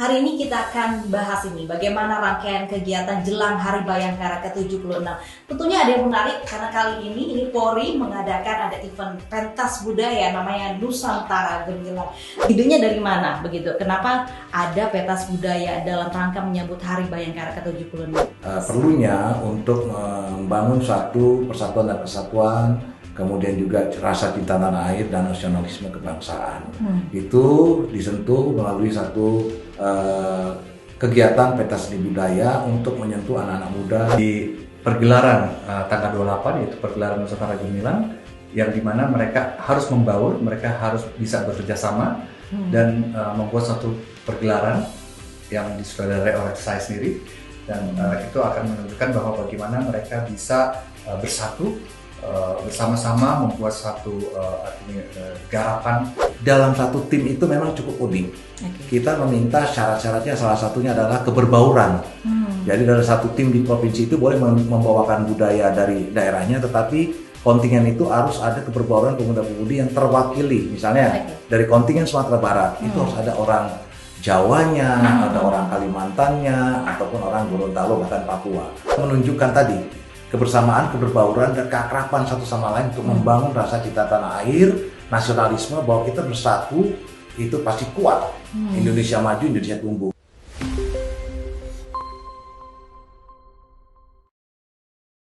Hari ini kita akan bahas ini, bagaimana rangkaian kegiatan jelang Hari Bayangkara ke-76. Tentunya ada yang menarik karena kali ini Polri mengadakan ada event pentas budaya namanya Nusantara Gemilang. Idenya dari mana begitu? Kenapa ada pentas budaya dalam rangka menyambut Hari Bayangkara ke-76? Perlunya untuk membangun suatu persatuan dan kesatuan, kemudian juga rasa cinta tanah air dan nasionalisme kebangsaan. Itu disentuh melalui satu kegiatan pentas seni budaya untuk menyentuh anak-anak muda di pergelaran tanggal 28, yaitu pergelaran Nusantara Gemilang, yang dimana mereka harus membaur, mereka harus bisa bekerja sama dan membuat satu pergelaran yang disutradarai oleh saya sendiri, dan itu akan menunjukkan bahwa bagaimana mereka bisa bersatu bersama-sama membuat satu garapan. Dalam satu tim itu memang cukup unik. Kita meminta syarat-syaratnya salah satunya adalah keberbauran. Jadi dalam satu tim di provinsi itu boleh membawakan budaya dari daerahnya, tetapi kontingen itu harus ada keberbauran pemuda-pemudi yang terwakili. Misalnya dari kontingen Sumatera Barat itu harus ada orang Jawanya, ada orang Kalimantannya, ataupun orang Gorontalo bahkan Papua. Menunjukkan tadi kebersamaan, keberbauran, dan keakraban satu sama lain untuk membangun rasa cinta tanah air, nasionalisme, bahwa kita bersatu itu pasti kuat. Indonesia maju, Indonesia tumbuh.